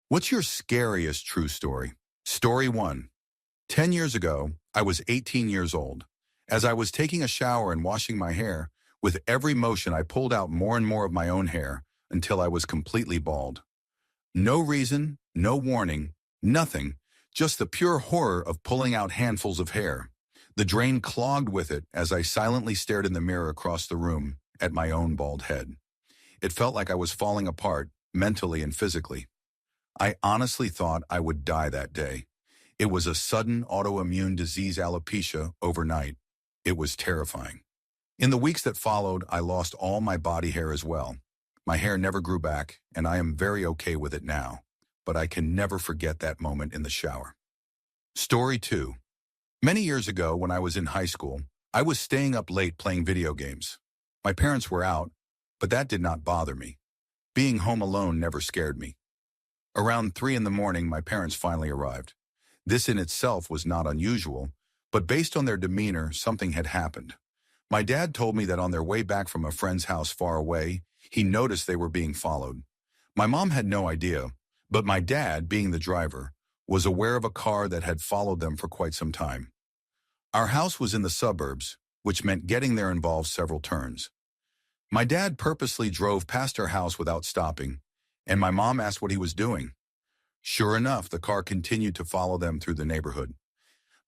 What's your scariest true story? Story 1. 10 years ago, I was 18 years old. As I was taking a shower and washing my hair, with every motion I pulled out more and more of my own hair until I was completely bald. No reason, no warning, nothing, just the pure horror of pulling out handfuls of hair. The drain clogged with it as I silently stared in the mirror across the room at my own bald head. It felt like I was falling apart, mentally and physically. I honestly thought I would die that day. It was a sudden autoimmune disease alopecia overnight. It was terrifying. In the weeks that followed, I lost all my body hair as well. My hair never grew back, and I am very okay with it now. But I can never forget that moment in the shower. Story 2. Many years ago, when I was in high school, I was staying up late playing video games. My parents were out, but that did not bother me. Being home alone never scared me. Around 3 in the morning, my parents finally arrived. This in itself was not unusual, but based on their demeanor, something had happened. My dad told me that on their way back from a friend's house far away, he noticed they were being followed. My mom had no idea, but my dad, being the driver, was aware of a car that had followed them for quite some time. Our house was in the suburbs, which meant getting there involved several turns. My dad purposely drove past our house without stopping, and my mom asked what he was doing. Sure enough, the car continued to follow them through the neighborhood.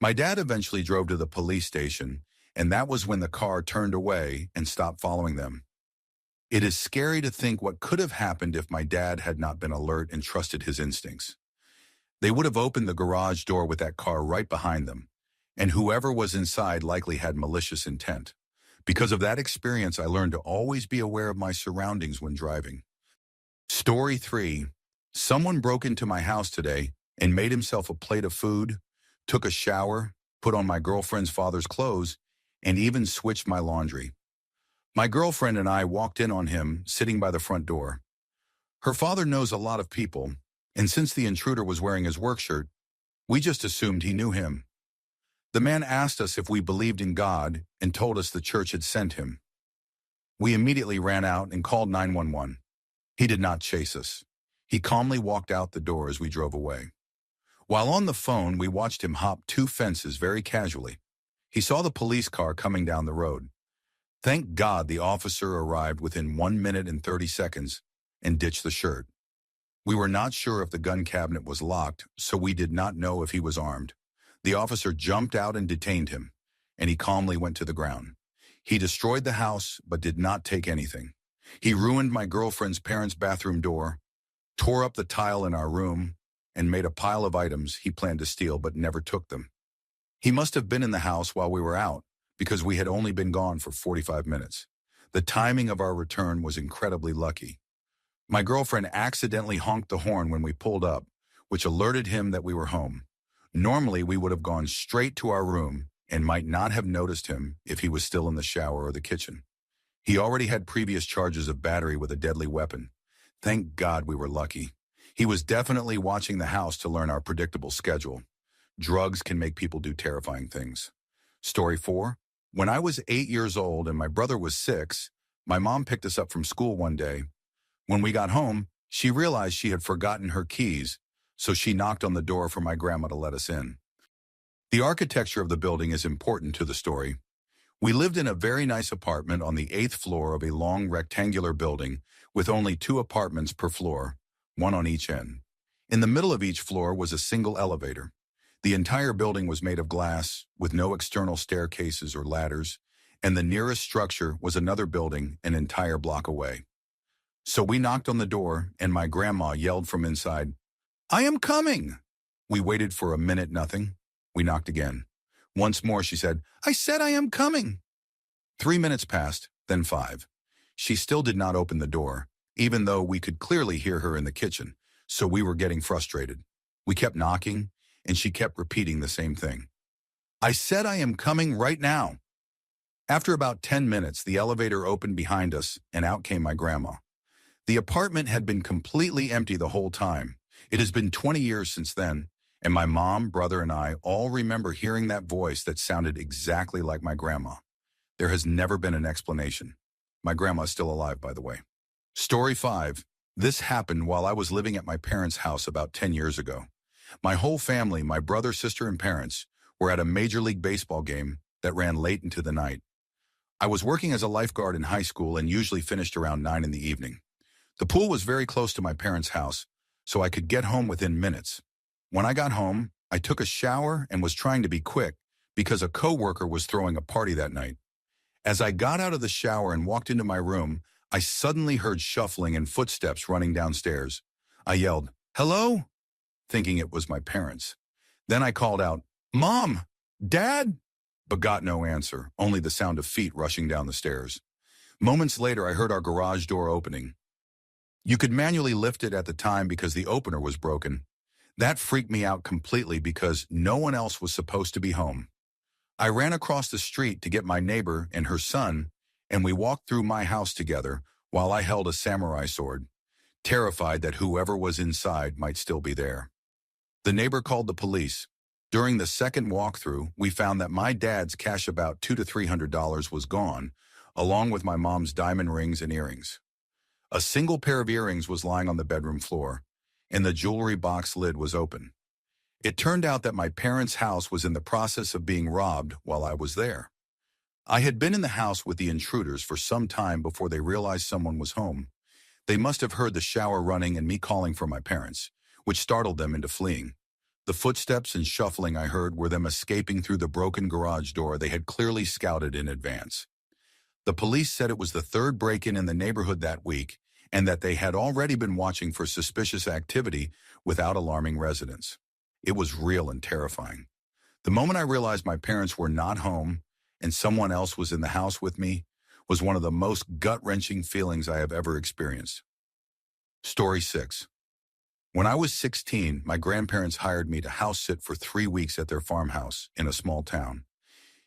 My dad eventually drove to the police station, and that was when the car turned away and stopped following them. It is scary to think what could have happened if my dad had not been alert and trusted his instincts. They would have opened the garage door with that car right behind them, and whoever was inside likely had malicious intent. Because of that experience, I learned to always be aware of my surroundings when driving. Story 3. Someone broke into my house today and made himself a plate of food, took a shower, put on my girlfriend's father's clothes, and even switched my laundry. My girlfriend and I walked in on him sitting by the front door. Her father knows a lot of people, and since the intruder was wearing his work shirt, we just assumed he knew him. The man asked us if we believed in God and told us the church had sent him. We immediately ran out and called 911. He did not chase us. He calmly walked out the door as we drove away. While on the phone, we watched him hop 2 fences very casually. He saw the police car coming down the road. Thank God the officer arrived within 1 minute and 30 seconds and ditched the shirt. We were not sure if the gun cabinet was locked, so we did not know if he was armed. The officer jumped out and detained him, and he calmly went to the ground. He destroyed the house, but did not take anything. He ruined my girlfriend's parents' bathroom door, tore up the tile in our room, and made a pile of items he planned to steal but never took them. He must have been in the house while we were out, because we had only been gone for 45 minutes. The timing of our return was incredibly lucky. My girlfriend accidentally honked the horn when we pulled up, which alerted him that we were home. Normally, we would have gone straight to our room and might not have noticed him if he was still in the shower or the kitchen. He already had previous charges of battery with a deadly weapon. Thank God we were lucky. He was definitely watching the house to learn our predictable schedule. Drugs can make people do terrifying things. Story 4. When I was 8 years old and my brother was 6, my mom picked us up from school one day. When we got home, she realized she had forgotten her keys, so she knocked on the door for my grandma to let us in. The architecture of the building is important to the story. We lived in a very nice apartment on the 8th floor of a long rectangular building with only 2 apartments per floor, 1 on each end. In the middle of each floor was a single elevator. The entire building was made of glass, with no external staircases or ladders, and the nearest structure was another building an entire block away. So we knocked on the door, and my grandma yelled from inside, "I am coming!" We waited for a minute, nothing. We knocked again. Once more, she said, "I said I am coming." 3 minutes passed, then 5. She still did not open the door, even though we could clearly hear her in the kitchen, so we were getting frustrated. We kept knocking, and she kept repeating the same thing. "I said I am coming right now." After about 10 minutes, the elevator opened behind us, and out came my grandma. The apartment had been completely empty the whole time. It has been 20 years since then, and my mom, brother, and I all remember hearing that voice that sounded exactly like my grandma. There has never been an explanation. My grandma is still alive, by the way. Story 5. This happened while I was living at my parents' house about 10 years ago. My whole family, my brother, sister, and parents, were at a Major League Baseball game that ran late into the night. I was working as a lifeguard in high school and usually finished around 9 in the evening. The pool was very close to my parents' house, so I could get home within minutes. When I got home, I took a shower and was trying to be quick because a coworker was throwing a party that night. As I got out of the shower and walked into my room, I suddenly heard shuffling and footsteps running downstairs. I yelled, "Hello?" thinking it was my parents. Then I called out, "Mom! Dad?" but got no answer, only the sound of feet rushing down the stairs. Moments later, I heard our garage door opening. You could manually lift it at the time because the opener was broken. That freaked me out completely because no one else was supposed to be home. I ran across the street to get my neighbor and her son, and we walked through my house together while I held a samurai sword, terrified that whoever was inside might still be there. The neighbor called the police. During the second walkthrough, we found that my dad's cash, about $200 to $300, was gone, along with my mom's diamond rings and earrings. A single pair of earrings was lying on the bedroom floor, and the jewelry box lid was open. It turned out that my parents' house was in the process of being robbed while I was there. I had been in the house with the intruders for some time before they realized someone was home. They must have heard the shower running and me calling for my parents, which startled them into fleeing. The footsteps and shuffling I heard were them escaping through the broken garage door they had clearly scouted in advance. The police said it was the third break-in in the neighborhood that week and that they had already been watching for suspicious activity without alarming residents. It was real and terrifying. The moment I realized my parents were not home and someone else was in the house with me was one of the most gut-wrenching feelings I have ever experienced. Story 6. When I was 16, my grandparents hired me to house sit for 3 weeks at their farmhouse in a small town.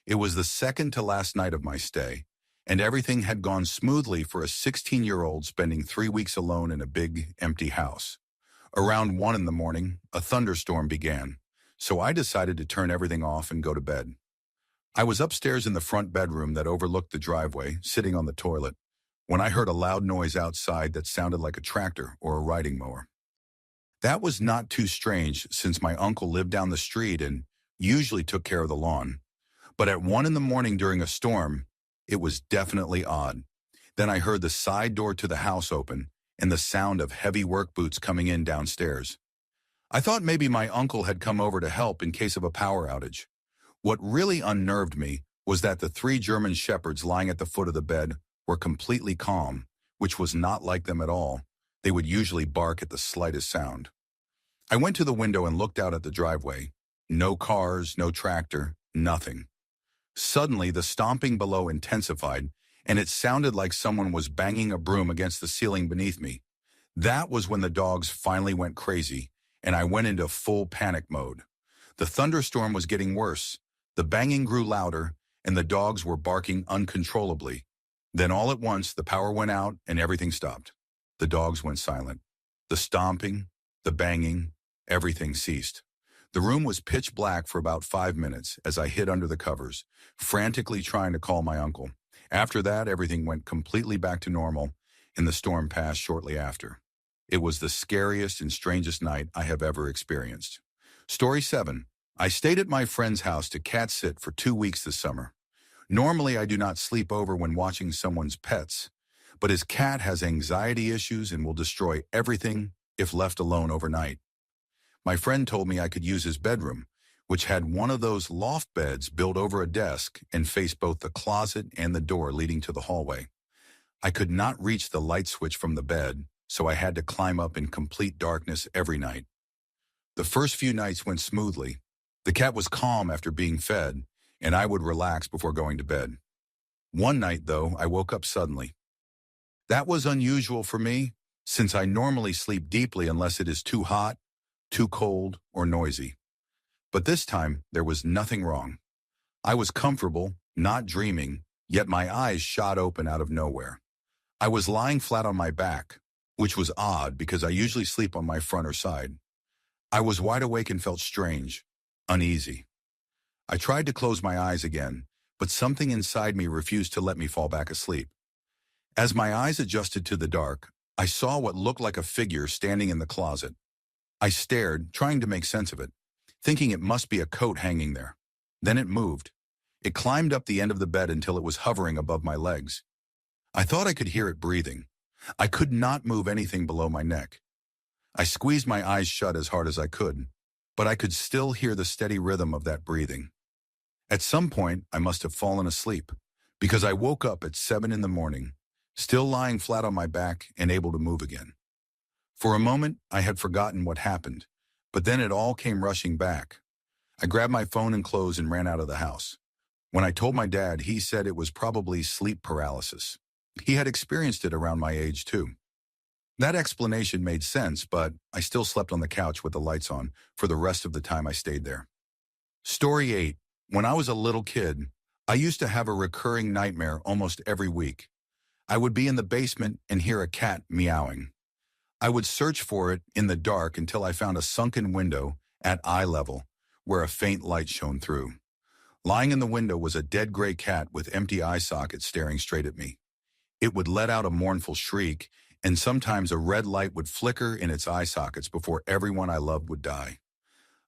It was the second to last night of my stay, and everything had gone smoothly for a 16-year-old spending 3 weeks alone in a big, empty house. Around 1 in the morning, a thunderstorm began, so I decided to turn everything off and go to bed. I was upstairs in the front bedroom that overlooked the driveway, sitting on the toilet, when I heard a loud noise outside that sounded like a tractor or a riding mower. That was not too strange since my uncle lived down the street and usually took care of the lawn. But at 1 in the morning during a storm, it was definitely odd. Then I heard the side door to the house open and the sound of heavy work boots coming in downstairs. I thought maybe my uncle had come over to help in case of a power outage. What really unnerved me was that the 3 German shepherds lying at the foot of the bed were completely calm, which was not like them at all. They would usually bark at the slightest sound. I went to the window and looked out at the driveway. No cars, no tractor, nothing. Suddenly, the stomping below intensified, and it sounded like someone was banging a broom against the ceiling beneath me. That was when the dogs finally went crazy, and I went into full panic mode. The thunderstorm was getting worse. The banging grew louder, and the dogs were barking uncontrollably. Then all at once, the power went out and everything stopped. The dogs went silent. The stomping, the banging, everything ceased. The room was pitch black for about 5 minutes as I hid under the covers, frantically trying to call my uncle. After that, everything went completely back to normal, and the storm passed shortly after. It was the scariest and strangest night I have ever experienced. Story 7. I stayed at my friend's house to cat sit for 2 weeks this summer. Normally, I do not sleep over when watching someone's pets, but his cat has anxiety issues and will destroy everything if left alone overnight. My friend told me I could use his bedroom, which had one of those loft beds built over a desk and faced both the closet and the door leading to the hallway. I could not reach the light switch from the bed, so I had to climb up in complete darkness every night. The first few nights went smoothly. The cat was calm after being fed, and I would relax before going to bed. One night, though, I woke up suddenly. That was unusual for me, since I normally sleep deeply unless it is too hot, too cold, or noisy. But this time, there was nothing wrong. I was comfortable, not dreaming, yet my eyes shot open out of nowhere. I was lying flat on my back, which was odd because I usually sleep on my front or side. I was wide awake and felt strange, uneasy. I tried to close my eyes again, but something inside me refused to let me fall back asleep. As my eyes adjusted to the dark, I saw what looked like a figure standing in the closet. I stared, trying to make sense of it, thinking it must be a coat hanging there. Then it moved. It climbed up the end of the bed until it was hovering above my legs. I thought I could hear it breathing. I could not move anything below my neck. I squeezed my eyes shut as hard as I could, but I could still hear the steady rhythm of that breathing. At some point, I must have fallen asleep, because I woke up at 7 in the morning, still lying flat on my back and able to move again. For a moment, I had forgotten what happened, but then it all came rushing back. I grabbed my phone and clothes and ran out of the house. When I told my dad, he said it was probably sleep paralysis. He had experienced it around my age too. That explanation made sense, but I still slept on the couch with the lights on for the rest of the time I stayed there. Story 8. When I was a little kid, I used to have a recurring nightmare almost every week. I would be in the basement and hear a cat meowing. I would search for it in the dark until I found a sunken window at eye level where a faint light shone through. Lying in the window was a dead gray cat with empty eye sockets staring straight at me. It would let out a mournful shriek, and sometimes a red light would flicker in its eye sockets before everyone I loved would die.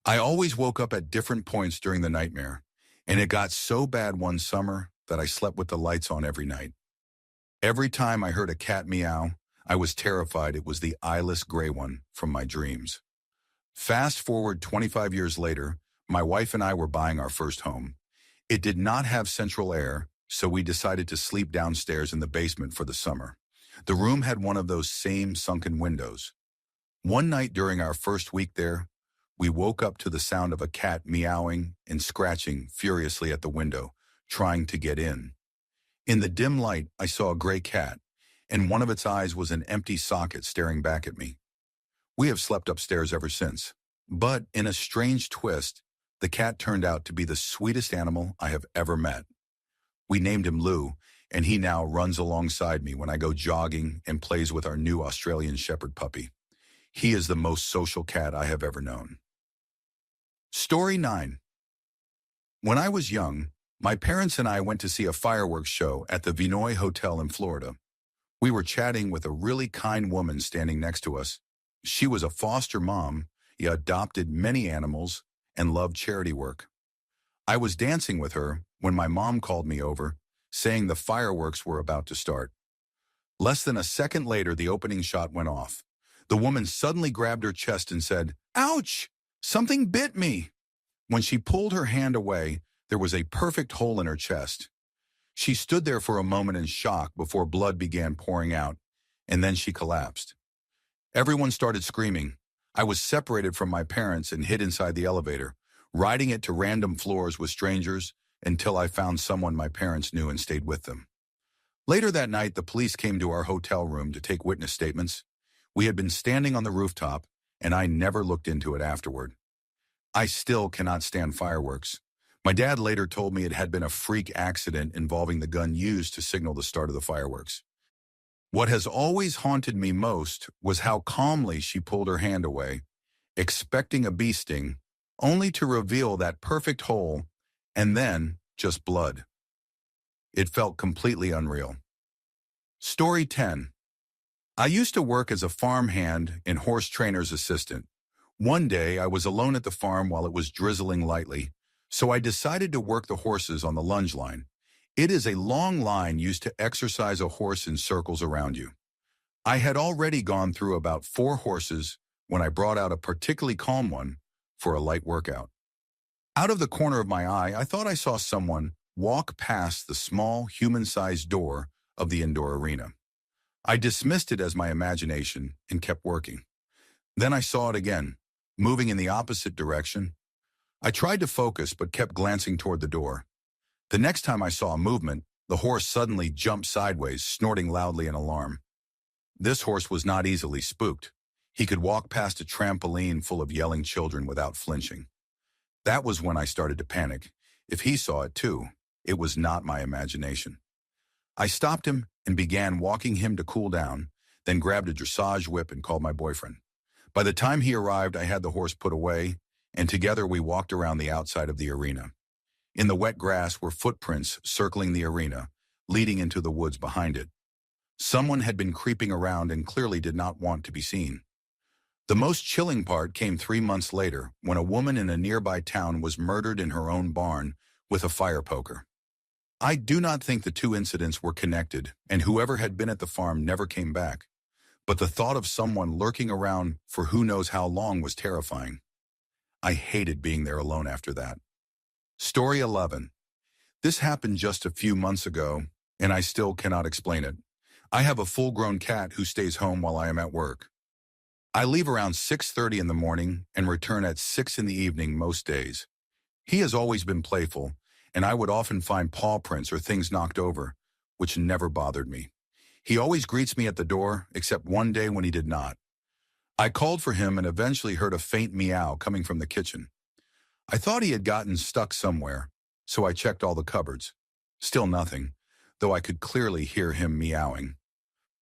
I always woke up at different points during the nightmare, and it got so bad one summer that I slept with the lights on every night. Every time I heard a cat meow, I was terrified it was the eyeless gray one from my dreams. Fast forward 25 years later, my wife and I were buying our first home. It did not have central air, so we decided to sleep downstairs in the basement for the summer. The room had one of those same sunken windows. One night during our first week there, we woke up to the sound of a cat meowing and scratching furiously at the window, trying to get in. In the dim light, I saw a gray cat, and one of its eyes was an empty socket staring back at me. We have slept upstairs ever since, but in a strange twist, the cat turned out to be the sweetest animal I have ever met. We named him Lou, and he now runs alongside me when I go jogging and plays with our new Australian Shepherd puppy. He is the most social cat I have ever known. Story 9. When I was young, my parents and I went to see a fireworks show at the Vinoy Hotel in Florida. We were chatting with a really kind woman standing next to us. She was a foster mom, adopted many animals, and loved charity work. I was dancing with her when my mom called me over, saying the fireworks were about to start. Less than a second later, the opening shot went off. The woman suddenly grabbed her chest and said, "Ouch! Something bit me." When she pulled her hand away, there was a perfect hole in her chest. She stood there for a moment in shock before blood began pouring out, and then she collapsed. Everyone started screaming. I was separated from my parents and hid inside the elevator, riding it to random floors with strangers until I found someone my parents knew and stayed with them. Later that night, the police came to our hotel room to take witness statements. We had been standing on the rooftop, and I never looked into it afterward. I still cannot stand fireworks. My dad later told me it had been a freak accident involving the gun used to signal the start of the fireworks. What has always haunted me most was how calmly she pulled her hand away, expecting a bee sting, only to reveal that perfect hole, and then just blood. It felt completely unreal. Story 10. I used to work as a farmhand and horse trainer's assistant. One day, I was alone at the farm while it was drizzling lightly, so I decided to work the horses on the lunge line. It is a long line used to exercise a horse in circles around you. I had already gone through about 4 horses when I brought out a particularly calm one for a light workout. Out of the corner of my eye, I thought I saw someone walk past the small, human-sized door of the indoor arena. I dismissed it as my imagination and kept working. Then I saw it again, moving in the opposite direction. I tried to focus but kept glancing toward the door. The next time I saw a movement, the horse suddenly jumped sideways, snorting loudly in alarm. This horse was not easily spooked. He could walk past a trampoline full of yelling children without flinching. That was when I started to panic. If he saw it too, it was not my imagination. I stopped him and began walking him to cool down, then grabbed a dressage whip and called my boyfriend. By the time he arrived, I had the horse put away, and together we walked around the outside of the arena. In the wet grass were footprints circling the arena, leading into the woods behind it. Someone had been creeping around and clearly did not want to be seen. The most chilling part came 3 months later when a woman in a nearby town was murdered in her own barn with a fire poker. I do not think the two incidents were connected, and whoever had been at the farm never came back. But the thought of someone lurking around for who knows how long was terrifying. I hated being there alone after that. Story 11. This happened just a few months ago, and I still cannot explain it. I have a full-grown cat who stays home while I am at work. I leave around 6:30 in the morning and return at 6 in the evening most days. He has always been playful, and I would often find paw prints or things knocked over, which never bothered me. He always greets me at the door, except one day when he did not. I called for him and eventually heard a faint meow coming from the kitchen. I thought he had gotten stuck somewhere, so I checked all the cupboards. Still nothing, though I could clearly hear him meowing.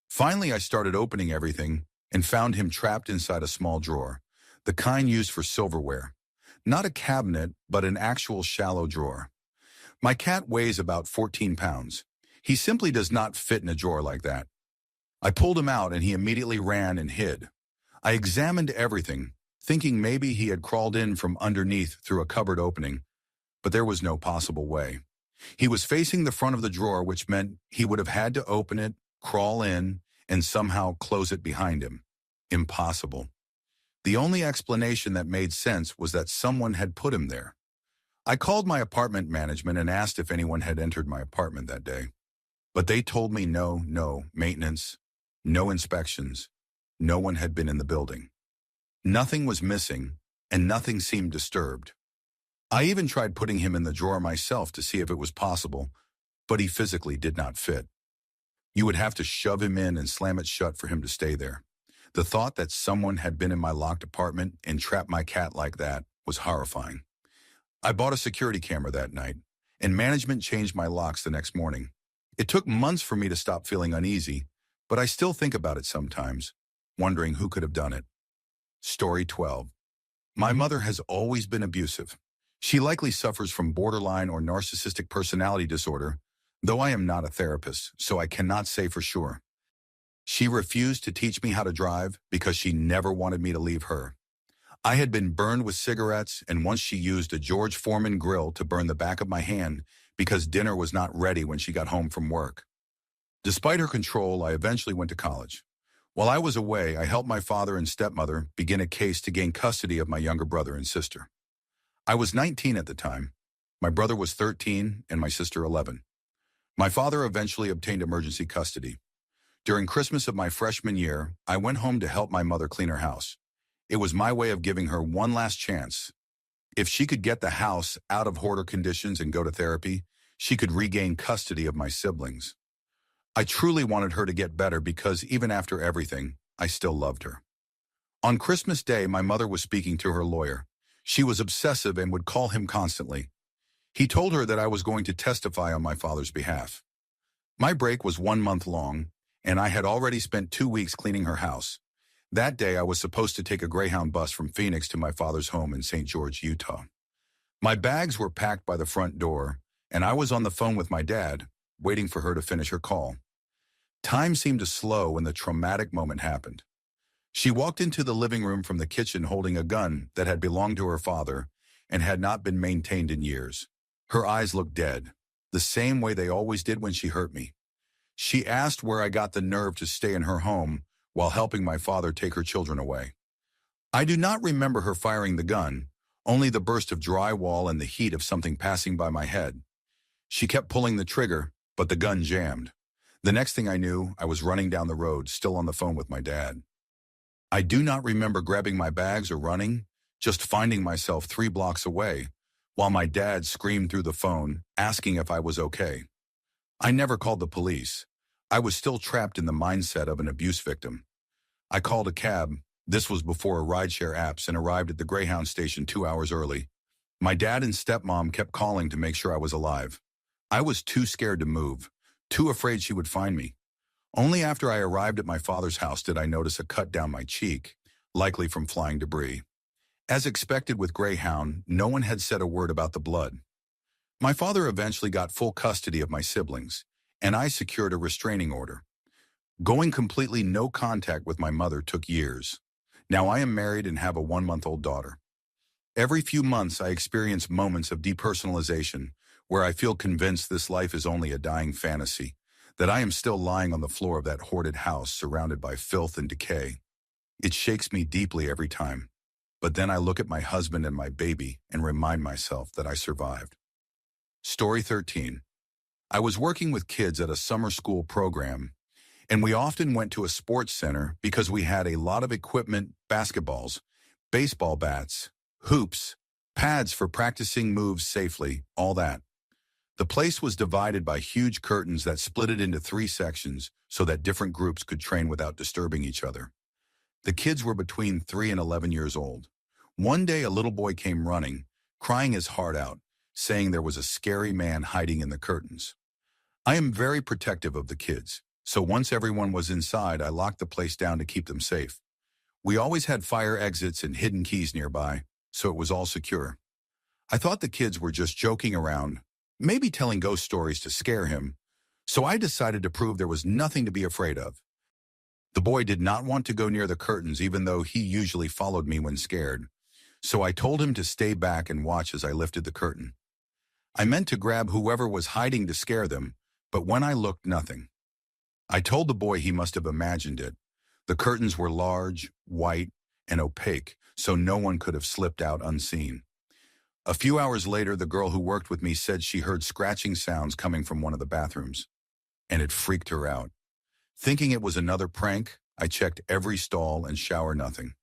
Finally, I started opening everything and found him trapped inside a small drawer, the kind used for silverware. Not a cabinet, but an actual shallow drawer. My cat weighs about 14 pounds. He simply does not fit in a drawer like that. I pulled him out and he immediately ran and hid. I examined everything, thinking maybe he had crawled in from underneath through a cupboard opening, but there was no possible way. He was facing the front of the drawer, which meant he would have had to open it, crawl in, and somehow close it behind him. Impossible. The only explanation that made sense was that someone had put him there. I called my apartment management and asked if anyone had entered my apartment that day. But they told me no maintenance, no inspections. No one had been in the building. Nothing was missing, and nothing seemed disturbed. I even tried putting him in the drawer myself to see if it was possible, but he physically did not fit. You would have to shove him in and slam it shut for him to stay there. The thought that someone had been in my locked apartment and trapped my cat like that was horrifying. I bought a security camera that night, and management changed my locks the next morning. It took months for me to stop feeling uneasy, but I still think about it sometimes, wondering who could have done it. Story 12. My mother has always been abusive. She likely suffers from borderline or narcissistic personality disorder, though I am not a therapist, so I cannot say for sure. She refused to teach me how to drive because she never wanted me to leave her. I had been burned with cigarettes, and once she used a George Foreman grill to burn the back of my hand because dinner was not ready when she got home from work. Despite her control, I eventually went to college. While I was away, I helped my father and stepmother begin a case to gain custody of my younger brother and sister. I was 19 at the time. My brother was 13 and my sister 11. My father eventually obtained emergency custody. During Christmas of my freshman year, I went home to help my mother clean her house. It was my way of giving her one last chance. If she could get the house out of hoarder conditions and go to therapy, she could regain custody of my siblings. I truly wanted her to get better because even after everything, I still loved her. On Christmas Day, my mother was speaking to her lawyer. She was obsessive and would call him constantly. He told her that I was going to testify on my father's behalf. My break was 1 month long, and I had already spent 2 weeks cleaning her house. That day, I was supposed to take a Greyhound bus from Phoenix to my father's home in St. George, Utah. My bags were packed by the front door, and I was on the phone with my dad, waiting for her to finish her call. Time seemed to slow when the traumatic moment happened. She walked into the living room from the kitchen holding a gun that had belonged to her father and had not been maintained in years. Her eyes looked dead, the same way they always did when she hurt me. She asked where I got the nerve to stay in her home while helping my father take her children away. I do not remember her firing the gun, only the burst of drywall and the heat of something passing by my head. She kept pulling the trigger, but the gun jammed. The next thing I knew, I was running down the road, still on the phone with my dad. I do not remember grabbing my bags or running, just finding myself 3 blocks away, while my dad screamed through the phone, asking if I was okay. I never called the police. I was still trapped in the mindset of an abuse victim. I called a cab. This was before rideshare apps, and arrived at the Greyhound station 2 hours early. My dad and stepmom kept calling to make sure I was alive. I was too scared to move, too afraid she would find me. Only after I arrived at my father's house did I notice a cut down my cheek, likely from flying debris. As expected with Greyhound, no one had said a word about the blood. My father eventually got full custody of my siblings, and I secured a restraining order. Going completely no contact with my mother took years. Now I am married and have a 1-month-old daughter. Every few months I experience moments of depersonalization where I feel convinced this life is only a dying fantasy, that I am still lying on the floor of that hoarded house surrounded by filth and decay. It shakes me deeply every time. But then I look at my husband and my baby and remind myself that I survived. Story 13. I was working with kids at a summer school program, and we often went to a sports center because we had a lot of equipment, basketballs, baseball bats, hoops, pads for practicing moves safely, all that. The place was divided by huge curtains that split it into 3 sections so that different groups could train without disturbing each other. The kids were between 3 and 11 years old. One day a little boy came running, crying his heart out, saying there was a scary man hiding in the curtains. I am very protective of the kids, so once everyone was inside, I locked the place down to keep them safe. We always had fire exits and hidden keys nearby, so it was all secure. I thought the kids were just joking around, maybe telling ghost stories to scare him, so I decided to prove there was nothing to be afraid of. The boy did not want to go near the curtains even though he usually followed me when scared, so I told him to stay back and watch as I lifted the curtain. I meant to grab whoever was hiding to scare them, but when I looked, nothing. I told the boy he must have imagined it. The curtains were large, white, and opaque, so no one could have slipped out unseen. A few hours later, the girl who worked with me said she heard scratching sounds coming from one of the bathrooms, and it freaked her out. Thinking it was another prank, I checked every stall and shower, nothing.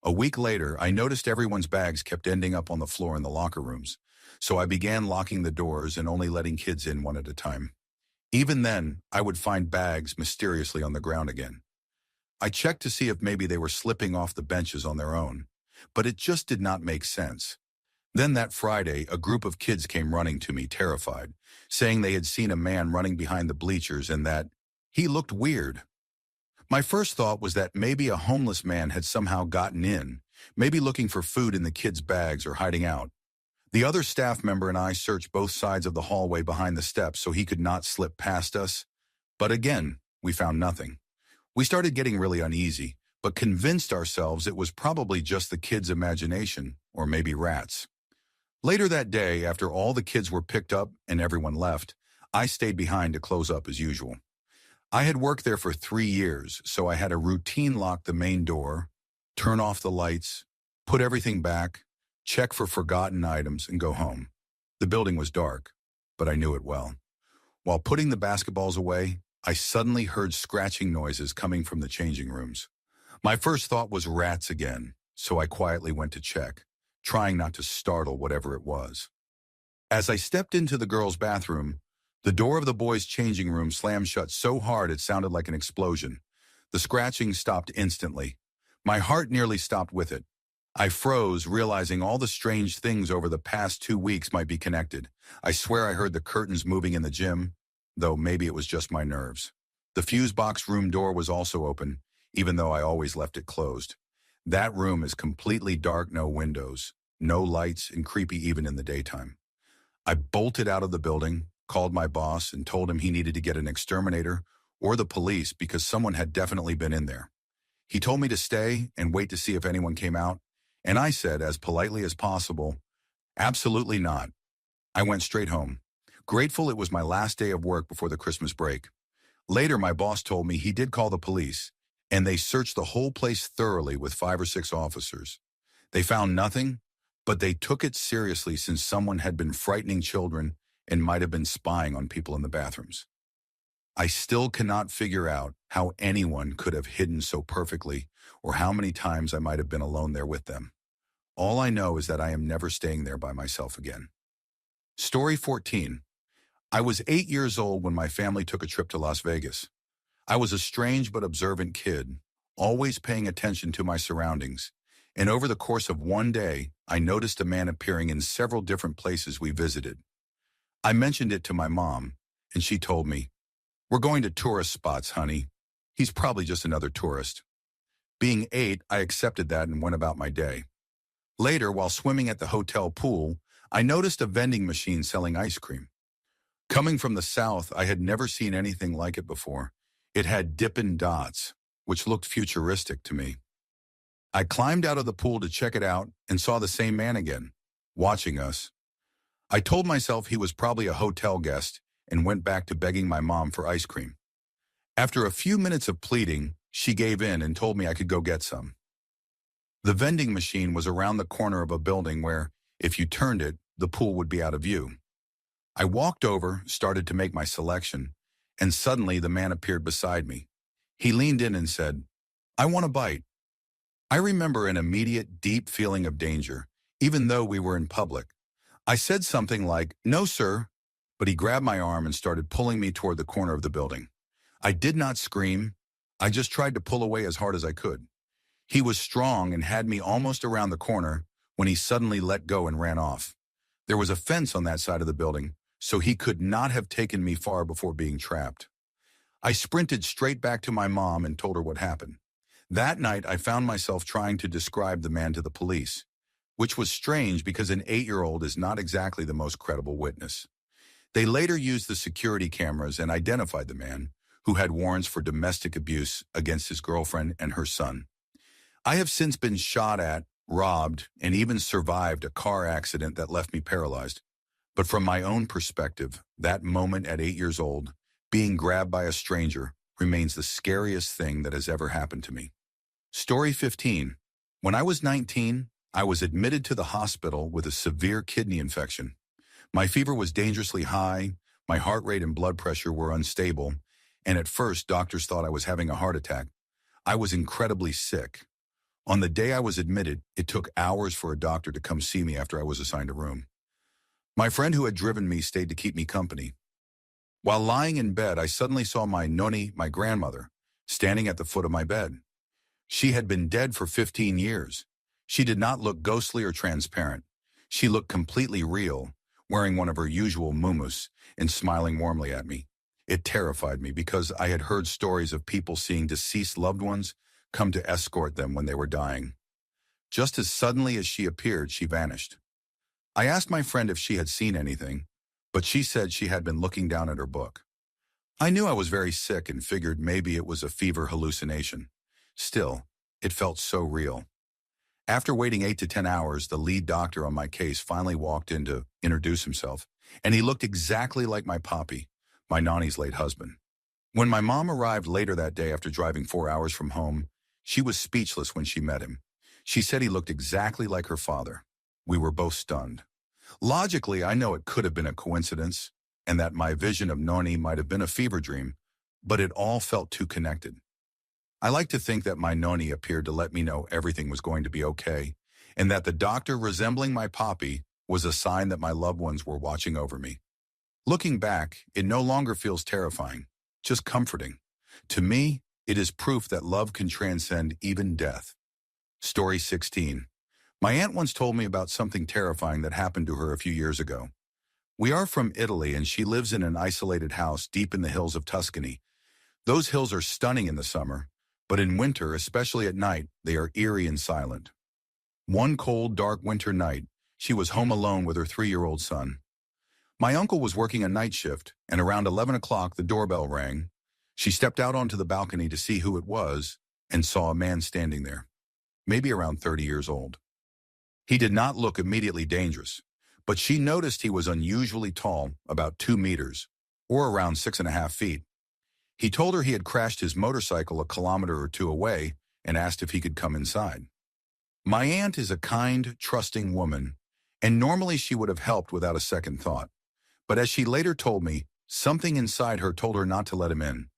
A week later, I noticed everyone's bags kept ending up on the floor in the locker rooms, so I began locking the doors and only letting kids in one at a time. Even then, I would find bags mysteriously on the ground again. I checked to see if maybe they were slipping off the benches on their own, but it just did not make sense. Then that Friday, a group of kids came running to me, terrified, saying they had seen a man running behind the bleachers and that he looked weird. My first thought was that maybe a homeless man had somehow gotten in, maybe looking for food in the kids' bags or hiding out. The other staff member and I searched both sides of the hallway behind the steps so he could not slip past us, but again, we found nothing. We started getting really uneasy, but convinced ourselves it was probably just the kids' imagination, or maybe rats. Later that day, after all the kids were picked up and everyone left, I stayed behind to close up as usual. I had worked there for 3 years, so I had a routine: lock the main door, turn off the lights, put everything back, check for forgotten items, and go home. The building was dark, but I knew it well. While putting the basketballs away, I suddenly heard scratching noises coming from the changing rooms. My first thought was rats again, so I quietly went to check, trying not to startle whatever it was. As I stepped into the girls' bathroom, the door of the boys' changing room slammed shut so hard it sounded like an explosion. The scratching stopped instantly. My heart nearly stopped with it. I froze, realizing all the strange things over the past 2 weeks might be connected. I swear I heard the curtains moving in the gym, though maybe it was just my nerves. The fuse box room door was also open, even though I always left it closed. That room is completely dark, no windows, no lights, and creepy even in the daytime. I bolted out of the building, called my boss, and told him he needed to get an exterminator or the police because someone had definitely been in there. He told me to stay and wait to see if anyone came out, and I said, as politely as possible, absolutely not. I went straight home, grateful it was my last day of work before the Christmas break. Later, my boss told me he did call the police, and they searched the whole place thoroughly with 5 or 6 officers. They found nothing, but they took it seriously since someone had been frightening children and might have been spying on people in the bathrooms. I still cannot figure out how anyone could have hidden so perfectly or how many times I might have been alone there with them. All I know is that I am never staying there by myself again. Story 14. I was 8 years old when my family took a trip to Las Vegas. I was a strange but observant kid, always paying attention to my surroundings, and over the course of one day, I noticed a man appearing in several different places we visited. I mentioned it to my mom, and she told me, "We're going to tourist spots, honey. He's probably just another tourist." Being 8, I accepted that and went about my day. Later, while swimming at the hotel pool, I noticed a vending machine selling ice cream. Coming from the South, I had never seen anything like it before. It had dipping dots, which looked futuristic to me. I climbed out of the pool to check it out and saw the same man again, watching us. I told myself he was probably a hotel guest and went back to begging my mom for ice cream. After a few minutes of pleading, she gave in and told me I could go get some. The vending machine was around the corner of a building where, if you turned it, the pool would be out of view. I walked over, started to make my selection, and suddenly the man appeared beside me. He leaned in and said, "I want a bite." I remember an immediate, deep feeling of danger, even though we were in public. I said something like, "No, sir," but he grabbed my arm and started pulling me toward the corner of the building. I did not scream. I just tried to pull away as hard as I could. He was strong and had me almost around the corner when he suddenly let go and ran off. There was a fence on that side of the building, so he could not have taken me far before being trapped. I sprinted straight back to my mom and told her what happened. That night, I found myself trying to describe the man to the police, which was strange because an 8-year-old is not exactly the most credible witness. They later used the security cameras and identified the man, who had warrants for domestic abuse against his girlfriend and her son. I have since been shot at, robbed, and even survived a car accident that left me paralyzed. But from my own perspective, that moment at 8 years old, being grabbed by a stranger, remains the scariest thing that has ever happened to me. Story 15. When I was 19, I was admitted to the hospital with a severe kidney infection. My fever was dangerously high, my heart rate and blood pressure were unstable, and at first doctors thought I was having a heart attack. I was incredibly sick. On the day I was admitted, it took hours for a doctor to come see me after I was assigned a room. My friend who had driven me stayed to keep me company. While lying in bed, I suddenly saw my noni, my grandmother, standing at the foot of my bed. She had been dead for 15 years. She did not look ghostly or transparent. She looked completely real, wearing one of her usual muumuus and smiling warmly at me. It terrified me because I had heard stories of people seeing deceased loved ones come to escort them when they were dying. Just as suddenly as she appeared, she vanished. I asked my friend if she had seen anything, but she said she had been looking down at her book. I knew I was very sick and figured maybe it was a fever hallucination. Still, it felt so real. After waiting 8 to 10 hours, the lead doctor on my case finally walked in to introduce himself, and he looked exactly like my papi, my nani's late husband. When my mom arrived later that day after driving 4 hours from home, she was speechless when she met him. She said he looked exactly like her father. We were both stunned. Logically, I know it could have been a coincidence, and that my vision of Noni might have been a fever dream, but it all felt too connected. I like to think that my Noni appeared to let me know everything was going to be okay, and that the doctor resembling my papi was a sign that my loved ones were watching over me. Looking back, it no longer feels terrifying, just comforting. To me, it is proof that love can transcend even death. Story 16. My aunt once told me about something terrifying that happened to her a few years ago. We are from Italy and she lives in an isolated house deep in the hills of Tuscany. Those hills are stunning in the summer, but in winter, especially at night, they are eerie and silent. One cold, dark winter night, she was home alone with her 3-year-old son. My uncle was working a night shift, and around 11 o'clock the doorbell rang. She stepped out onto the balcony to see who it was and saw a man standing there, maybe around 30 years old. He did not look immediately dangerous, but she noticed he was unusually tall, about 2 meters, or around 6.5 feet. He told her he had crashed his motorcycle a kilometer or 2 away and asked if he could come inside. My aunt is a kind, trusting woman, and normally she would have helped without a second thought. But as she later told me, something inside her told her not to let him in.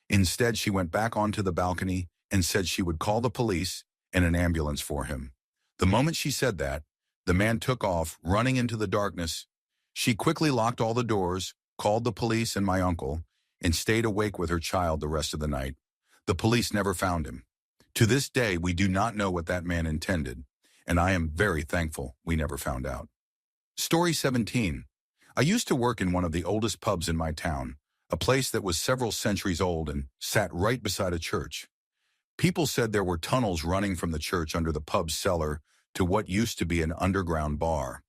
Instead, she went back onto the balcony and said she would call the police and an ambulance for him. The moment she said that, the man took off, running into the darkness. She quickly locked all the doors, called the police and my uncle, and stayed awake with her child the rest of the night. The police never found him. To this day, we do not know what that man intended, and I am very thankful we never found out. Story 17. I used to work in one of the oldest pubs in my town, a place that was several centuries old and sat right beside a church. People said there were tunnels running from the church under the pub's cellar to what used to be an underground bar.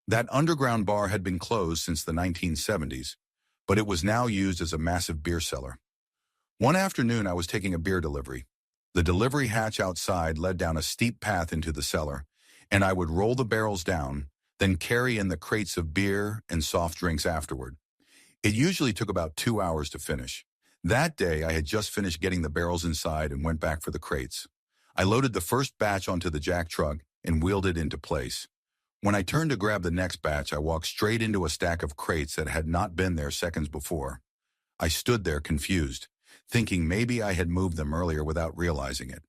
That underground bar had been closed since the 1970s, but it was now used as a massive beer cellar. One afternoon, I was taking a beer delivery. The delivery hatch outside led down a steep path into the cellar, and I would roll the barrels down, then carry in the crates of beer and soft drinks afterward. It usually took about 2 hours to finish. That day, I had just finished getting the barrels inside and went back for the crates. I loaded the first batch onto the jack truck and wheeled it into place. When I turned to grab the next batch, I walked straight into a stack of crates that had not been there seconds before. I stood there confused, thinking maybe I had moved them earlier without realizing it.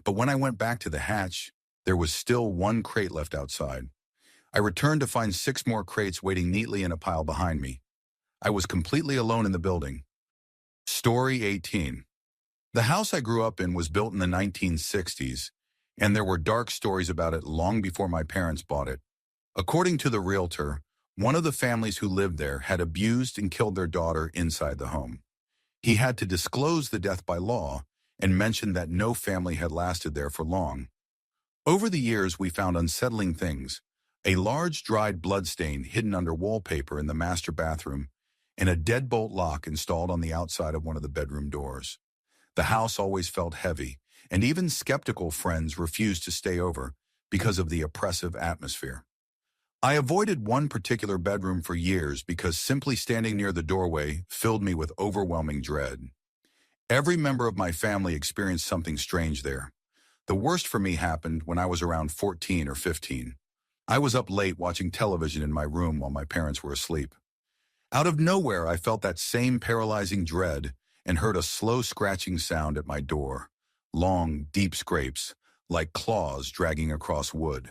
But when I went back to the hatch, there was still one crate left outside. I returned to find 6 more crates waiting neatly in a pile behind me. I was completely alone in the building. Story 18. The house I grew up in was built in the 1960s, and there were dark stories about it long before my parents bought it. According to the realtor, one of the families who lived there had abused and killed their daughter inside the home. He had to disclose the death by law and mentioned that no family had lasted there for long. Over the years, we found unsettling things: a large dried bloodstain hidden under wallpaper in the master bathroom, and a deadbolt lock installed on the outside of one of the bedroom doors. The house always felt heavy, and even skeptical friends refused to stay over because of the oppressive atmosphere. I avoided one particular bedroom for years because simply standing near the doorway filled me with overwhelming dread. Every member of my family experienced something strange there. The worst for me happened when I was around 14 or 15. I was up late watching television in my room while my parents were asleep. Out of nowhere, I felt that same paralyzing dread and heard a slow scratching sound at my door. Long, deep scrapes, like claws dragging across wood.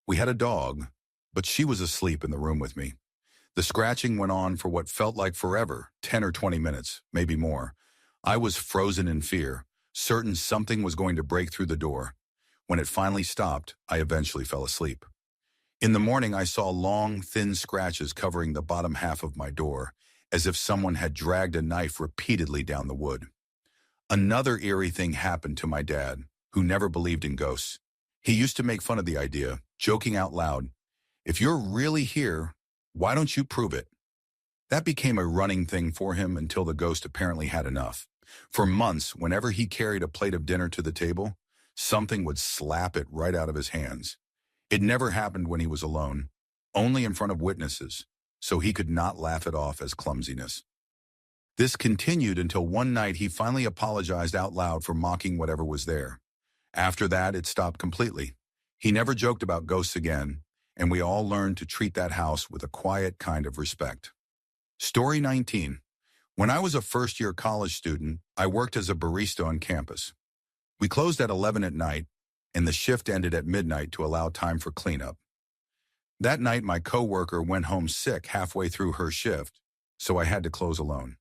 We had a dog, but she was asleep in the room with me. The scratching went on for what felt like forever, 10 or 20 minutes, maybe more. I was frozen in fear, certain something was going to break through the door. When it finally stopped, I eventually fell asleep. In the morning, I saw long, thin scratches covering the bottom half of my door, as if someone had dragged a knife repeatedly down the wood. Another eerie thing happened to my dad, who never believed in ghosts. He used to make fun of the idea, joking out loud, "If you're really here, why don't you prove it?" That became a running thing for him until the ghost apparently had enough. For months, whenever he carried a plate of dinner to the table, something would slap it right out of his hands. It never happened when he was alone, only in front of witnesses, so he could not laugh it off as clumsiness. This continued until one night he finally apologized out loud for mocking whatever was there. After that, it stopped completely. He never joked about ghosts again, and we all learned to treat that house with a quiet kind of respect. Story 19. When I was a first-year college student, I worked as a barista on campus. We closed at 11 at night, and the shift ended at midnight to allow time for cleanup. That night, my coworker went home sick halfway through her shift, so I had to close alone.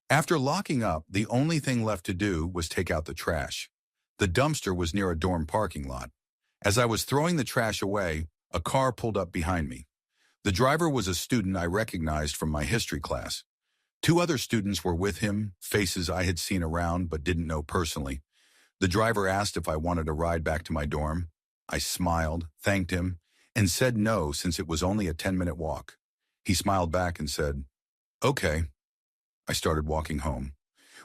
After locking up, the only thing left to do was take out the trash. The dumpster was near a dorm parking lot. As I was throwing the trash away, a car pulled up behind me. The driver was a student I recognized from my history class. 2 other students were with him, faces I had seen around but didn't know personally. The driver asked if I wanted a ride back to my dorm. I smiled, thanked him, and said no since it was only a 10-minute walk. He smiled back and said, "Okay." I started walking home.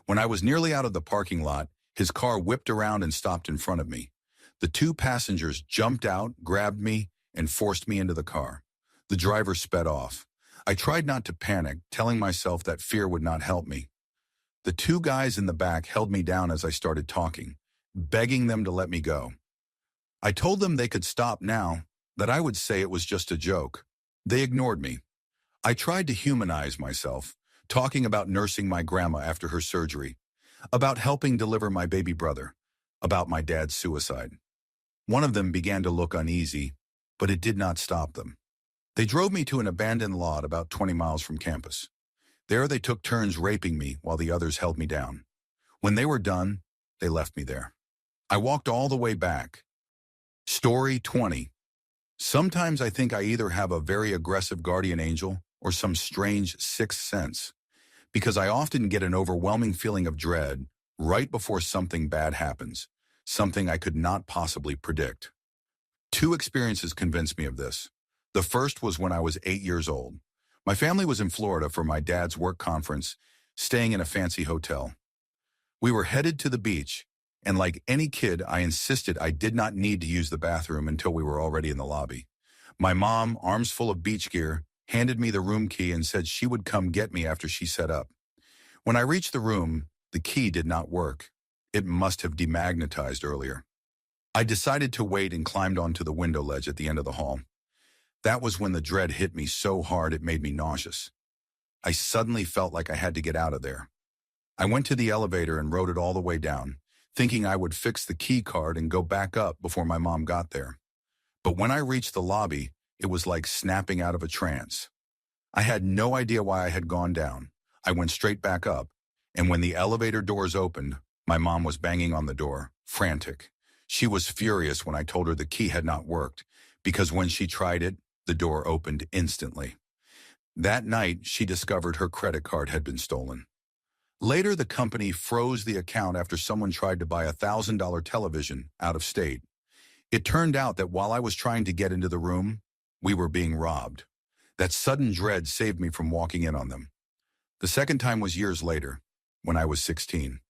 When I was nearly out of the parking lot, his car whipped around and stopped in front of me. The 2 passengers jumped out, grabbed me, and forced me into the car. The driver sped off. I tried not to panic, telling myself that fear would not help me. The 2 guys in the back held me down as I started talking, begging them to let me go. I told them they could stop now, that I would say it was just a joke. They ignored me. I tried to humanize myself, talking about nursing my grandma after her surgery, about helping deliver my baby brother, about my dad's suicide. One of them began to look uneasy, but it did not stop them. They drove me to an abandoned lot about 20 miles from campus. There they took turns raping me while the others held me down. When they were done, they left me there. I walked all the way back. Story 20. Sometimes I think I either have a very aggressive guardian angel or some strange sixth sense, because I often get an overwhelming feeling of dread right before something bad happens, something I could not possibly predict. 2 experiences convinced me of this. The first was when I was 8 years old. My family was in Florida for my dad's work conference, staying in a fancy hotel. We were headed to the beach, and like any kid, I insisted I did not need to use the bathroom until we were already in the lobby. My mom, arms full of beach gear, handed me the room key and said she would come get me after she set up. When I reached the room, the key did not work. It must have demagnetized earlier. I decided to wait and climbed onto the window ledge at the end of the hall. That was when the dread hit me so hard it made me nauseous. I suddenly felt like I had to get out of there. I went to the elevator and rode it all the way down, thinking I would fix the key card and go back up before my mom got there. But when I reached the lobby, it was like snapping out of a trance. I had no idea why I had gone down. I went straight back up, and when the elevator doors opened, my mom was banging on the door, frantic. She was furious when I told her the key had not worked, because when she tried it, the door opened instantly. That night, she discovered her credit card had been stolen. Later, the company froze the account after someone tried to buy a $1,000 television out of state. It turned out that while I was trying to get into the room, we were being robbed. That sudden dread saved me from walking in on them. The second time was years later, when I was 16.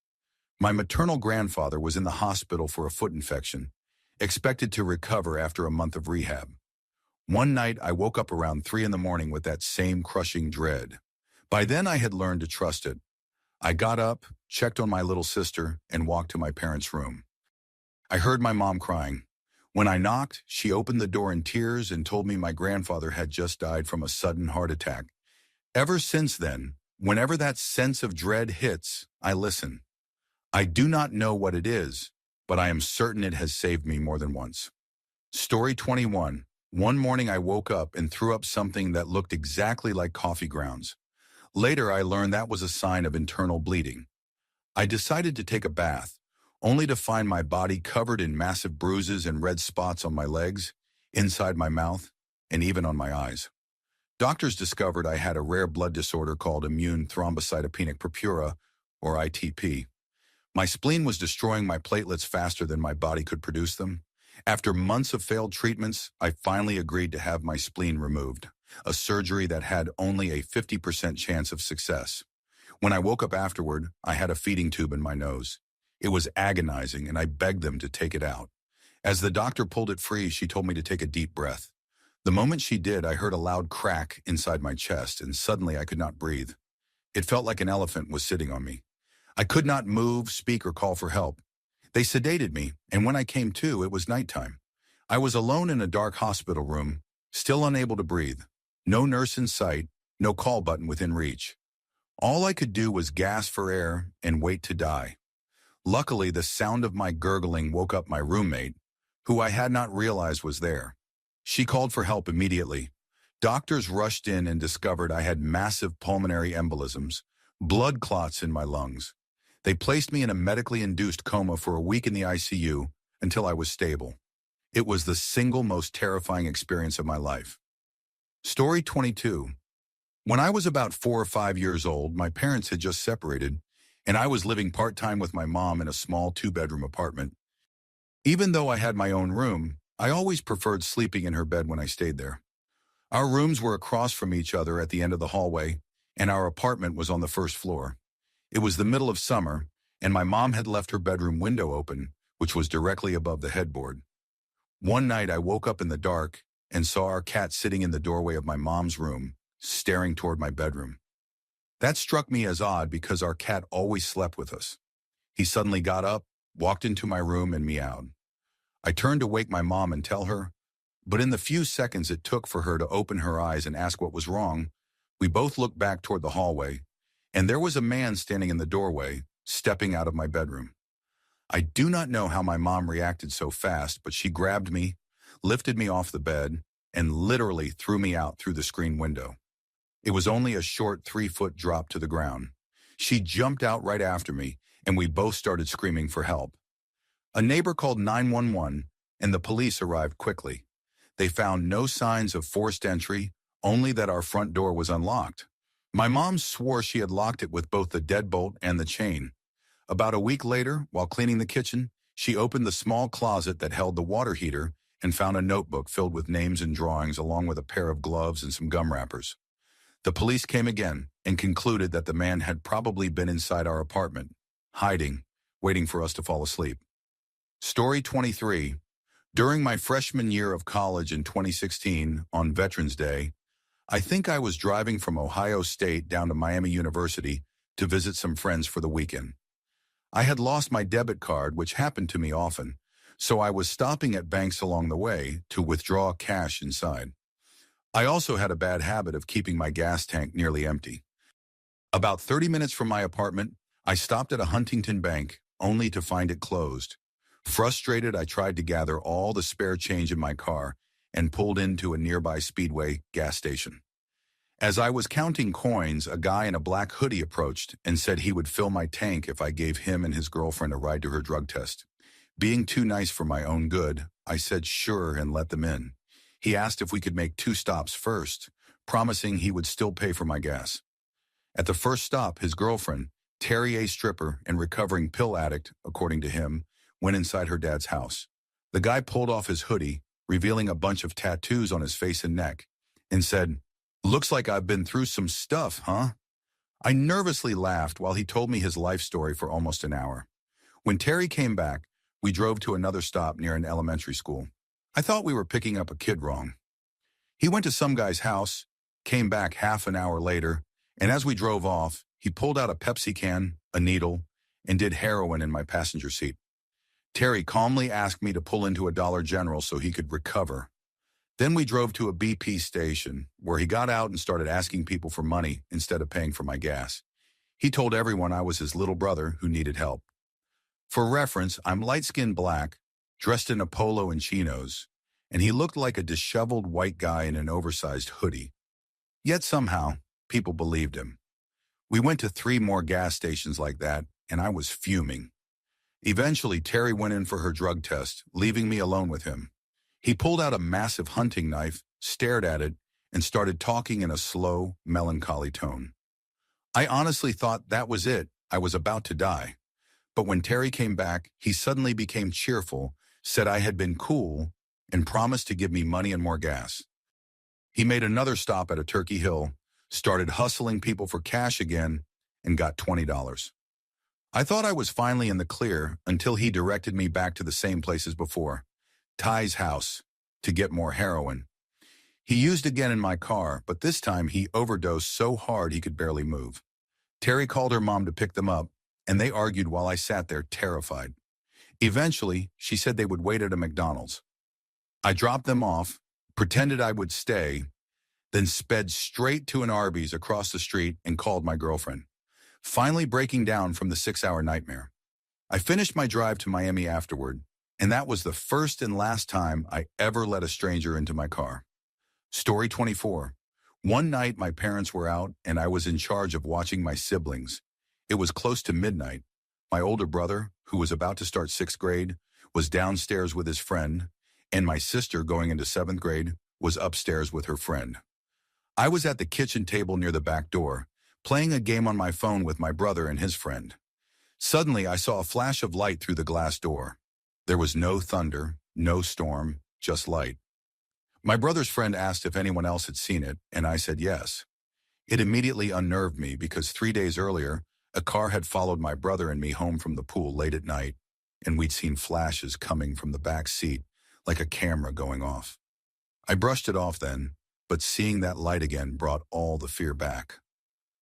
My maternal grandfather was in the hospital for a foot infection, expected to recover after a month of rehab. One night, I woke up around 3 a.m. with that same crushing dread. By then, I had learned to trust it. I got up, checked on my little sister, and walked to my parents' room. I heard my mom crying. When I knocked, she opened the door in tears and told me my grandfather had just died from a sudden heart attack. Ever since then, whenever that sense of dread hits, I listen. I do not know what it is, but I am certain it has saved me more than once. Story 21. One morning I woke up and threw up something that looked exactly like coffee grounds. Later I learned that was a sign of internal bleeding. I decided to take a bath, only to find my body covered in massive bruises and red spots on my legs, inside my mouth, and even on my eyes. Doctors discovered I had a rare blood disorder called immune thrombocytopenic purpura, or ITP. My spleen was destroying my platelets faster than my body could produce them. After months of failed treatments, I finally agreed to have my spleen removed, a surgery that had only a 50% chance of success. When I woke up afterward, I had a feeding tube in my nose. It was agonizing, and I begged them to take it out. As the doctor pulled it free, she told me to take a deep breath. The moment she did, I heard a loud crack inside my chest, and suddenly I could not breathe. It felt like an elephant was sitting on me. I could not move, speak, or call for help. They sedated me, and when I came to, it was nighttime. I was alone in a dark hospital room, still unable to breathe. No nurse in sight, no call button within reach. All I could do was gasp for air and wait to die. Luckily, the sound of my gurgling woke up my roommate, who I had not realized was there. She called for help immediately. Doctors rushed in and discovered I had massive pulmonary embolisms, blood clots in my lungs. They placed me in a medically induced coma for a week in the ICU until I was stable. It was the single most terrifying experience of my life. Story 22. When I was about 4 or 5 years old, my parents had just separated, and I was living part-time with my mom in a small 2-bedroom apartment. Even though I had my own room, I always preferred sleeping in her bed when I stayed there. Our rooms were across from each other at the end of the hallway, and our apartment was on the first floor. It was the middle of summer, and my mom had left her bedroom window open, which was directly above the headboard. One night I woke up in the dark and saw our cat sitting in the doorway of my mom's room, staring toward my bedroom. That struck me as odd because our cat always slept with us. He suddenly got up, walked into my room, and meowed. I turned to wake my mom and tell her, but in the few seconds it took for her to open her eyes and ask what was wrong, we both looked back toward the hallway, and there was a man standing in the doorway, stepping out of my bedroom. I do not know how my mom reacted so fast, but she grabbed me, lifted me off the bed, and literally threw me out through the screen window. It was only a short 3-foot drop to the ground. She jumped out right after me, and we both started screaming for help. A neighbor called 911, and the police arrived quickly. They found no signs of forced entry, only that our front door was unlocked. My mom swore she had locked it with both the deadbolt and the chain. About a week later, while cleaning the kitchen, she opened the small closet that held the water heater and found a notebook filled with names and drawings along with a pair of gloves and some gum wrappers. The police came again and concluded that the man had probably been inside our apartment. hiding, waiting for us to fall asleep. Story 23. During my freshman year of college in 2016, on Veterans Day, I think I was driving from Ohio State down to Miami University to visit some friends for the weekend. I had lost my debit card, which happened to me often, so I was stopping at banks along the way to withdraw cash inside. I also had a bad habit of keeping my gas tank nearly empty. About 30 minutes from my apartment, I stopped at a Huntington bank, only to find it closed. Frustrated, I tried to gather all the spare change in my car and pulled into a nearby Speedway gas station. As I was counting coins, a guy in a black hoodie approached and said he would fill my tank if I gave him and his girlfriend a ride to her drug test. Being too nice for my own good, I said sure and let them in. He asked if we could make 2 stops first, promising he would still pay for my gas. At the first stop, his girlfriend, Terry, a stripper and recovering pill addict, according to him, went inside her dad's house. The guy pulled off his hoodie, revealing a bunch of tattoos on his face and neck, and said, "Looks like I've been through some stuff, huh?" I nervously laughed while he told me his life story for almost an hour. When Terry came back, we drove to another stop near an elementary school. I thought we were picking up a kid wrong. He went to some guy's house, came back half an hour later, and as we drove off, he pulled out a Pepsi can, a needle, and did heroin in my passenger seat. Terry calmly asked me to pull into a Dollar General so he could recover. Then we drove to a BP station, where he got out and started asking people for money instead of paying for my gas. He told everyone I was his little brother who needed help. For reference, I'm light-skinned black, dressed in a polo and chinos, and he looked like a disheveled white guy in an oversized hoodie. Yet somehow, people believed him. We went to 3 more gas stations like that, and I was fuming. Eventually, Terry went in for her drug test, leaving me alone with him. He pulled out a massive hunting knife, stared at it, and started talking in a slow, melancholy tone. I honestly thought that was it. I was about to die. But when Terry came back, he suddenly became cheerful, said I had been cool, and promised to give me money and more gas. He made another stop at a Turkey Hill, started hustling people for cash again, and got $20. I thought I was finally in the clear until he directed me back to the same place as before, Ty's house, to get more heroin. He used again in my car, but this time he overdosed so hard he could barely move. Terry called her mom to pick them up, and they argued while I sat there terrified. Eventually, she said they would wait at a McDonald's. I dropped them off, pretended I would stay, then sped straight to an Arby's across the street and called my girlfriend, finally breaking down from the 6-hour nightmare. I finished my drive to Miami afterward, and that was the first and last time I ever let a stranger into my car. Story 24. One night my parents were out and I was in charge of watching my siblings. It was close to midnight. My older brother, who was about to start 6th grade, was downstairs with his friend, and my sister, going into 7th grade, was upstairs with her friend. I was at the kitchen table near the back door, playing a game on my phone with my brother and his friend. Suddenly, I saw a flash of light through the glass door. There was no thunder, no storm, just light. My brother's friend asked if anyone else had seen it, and I said yes. It immediately unnerved me because 3 days earlier, a car had followed my brother and me home from the pool late at night, and we'd seen flashes coming from the back seat, like a camera going off. I brushed it off then, but seeing that light again brought all the fear back.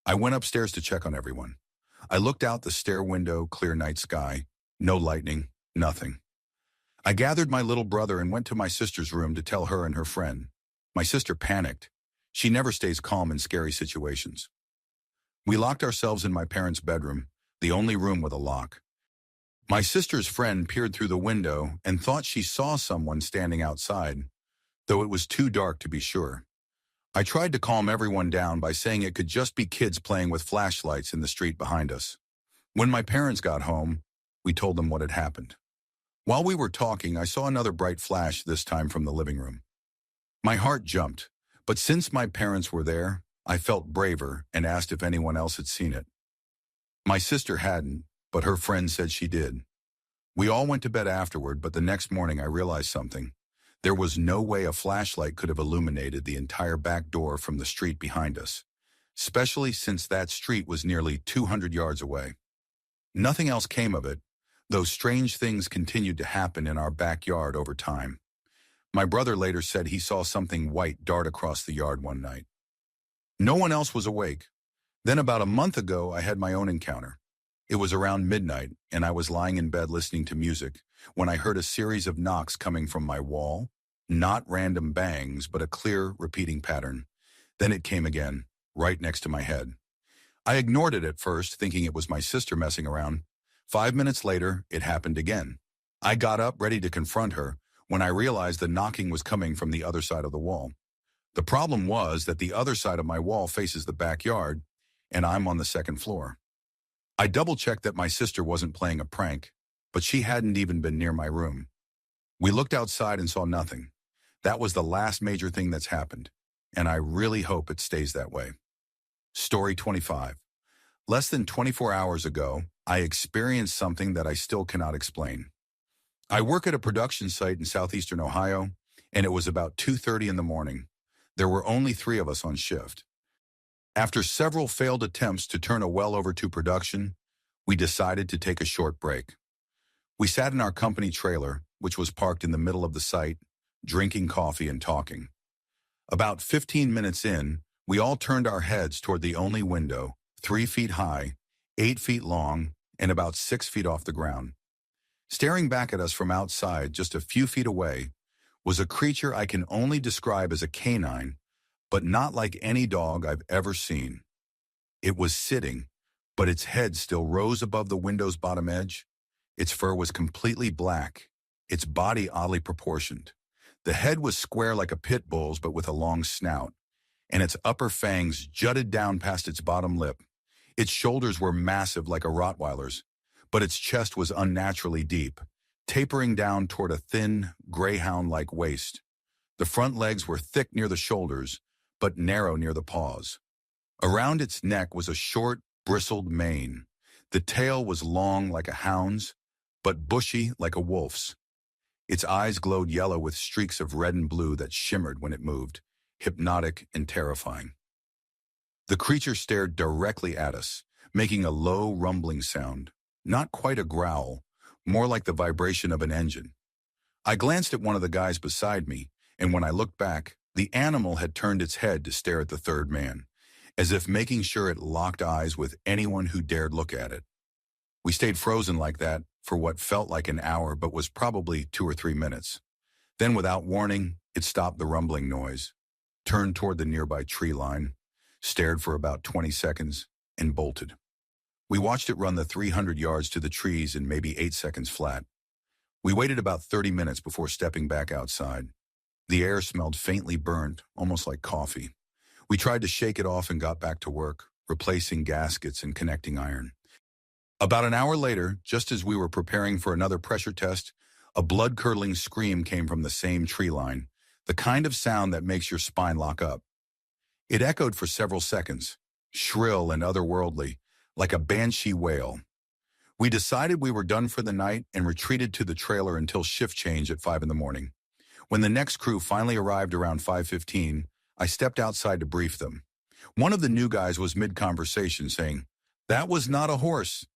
I went upstairs to check on everyone. I looked out the stair window, clear night sky, no lightning, nothing. I gathered my little brother and went to my sister's room to tell her and her friend. My sister panicked. She never stays calm in scary situations. We locked ourselves in my parents' bedroom, the only room with a lock. My sister's friend peered through the window and thought she saw someone standing outside, though it was too dark to be sure. I tried to calm everyone down by saying it could just be kids playing with flashlights in the street behind us. When my parents got home, we told them what had happened. While we were talking, I saw another bright flash, this time from the living room. My heart jumped, but since my parents were there, I felt braver and asked if anyone else had seen it. My sister hadn't, but her friend said she did. We all went to bed afterward, but the next morning I realized something. There was no way a flashlight could have illuminated the entire back door from the street behind us, especially since that street was nearly 200 yards away. Nothing else came of it, though strange things continued to happen in our backyard over time. My brother later said he saw something white dart across the yard one night. No one else was awake. Then about a month ago, I had my own encounter. It was around midnight, and I was lying in bed listening to music when I heard a series of knocks coming from my wall. Not random bangs, but a clear, repeating pattern. Then it came again, right next to my head. I ignored it at first, thinking it was my sister messing around. 5 minutes later, it happened again. I got up, ready to confront her, when I realized the knocking was coming from the other side of the wall. The problem was that the other side of my wall faces the backyard, and I'm on the second floor. I double-checked that my sister wasn't playing a prank, but she hadn't even been near my room. We looked outside and saw nothing. That was the last major thing that's happened, and I really hope it stays that way. Story 25. Less than 24 hours ago, I experienced something that I still cannot explain. I work at a production site in southeastern Ohio, and it was about 2:30 in the morning. There were only 3 of us on shift. After several failed attempts to turn a well over to production, we decided to take a short break. We sat in our company trailer, which was parked in the middle of the site, drinking coffee and talking. About 15 minutes in, we all turned our heads toward the only window, 3 feet high, 8 feet long, and about 6 feet off the ground. Staring back at us from outside, just a few feet away, was a creature I can only describe as a canine, but not like any dog I've ever seen. It was sitting, but its head still rose above the window's bottom edge. Its fur was completely black, its body oddly proportioned. The head was square like a pit bull's, but with a long snout, and its upper fangs jutted down past its bottom lip. Its shoulders were massive like a Rottweiler's, but its chest was unnaturally deep, tapering down toward a thin, greyhound-like waist. The front legs were thick near the shoulders, but narrow near the paws. Around its neck was a short, bristled mane. The tail was long like a hound's, but bushy like a wolf's. Its eyes glowed yellow with streaks of red and blue that shimmered when it moved, hypnotic and terrifying. The creature stared directly at us, making a low, rumbling sound, not quite a growl, more like the vibration of an engine. I glanced at one of the guys beside me, and when I looked back, the animal had turned its head to stare at the third man, as if making sure it locked eyes with anyone who dared look at it. We stayed frozen like that for what felt like an hour but was probably 2 or 3 minutes. Then, without warning, it stopped the rumbling noise, turned toward the nearby tree line, stared for about 20 seconds, and bolted. We watched it run the 300 yards to the trees in maybe 8 seconds flat. We waited about 30 minutes before stepping back outside. The air smelled faintly burnt, almost like coffee. We tried to shake it off and got back to work, replacing gaskets and connecting iron. About an hour later, just as we were preparing for another pressure test, a blood-curdling scream came from the same tree line, the kind of sound that makes your spine lock up. It echoed for several seconds, shrill and otherworldly, like a banshee wail. We decided we were done for the night and retreated to the trailer until shift change at 5 in the morning. When the next crew finally arrived around 5:15, I stepped outside to brief them. One of the new guys was mid-conversation saying, "That was not a horse."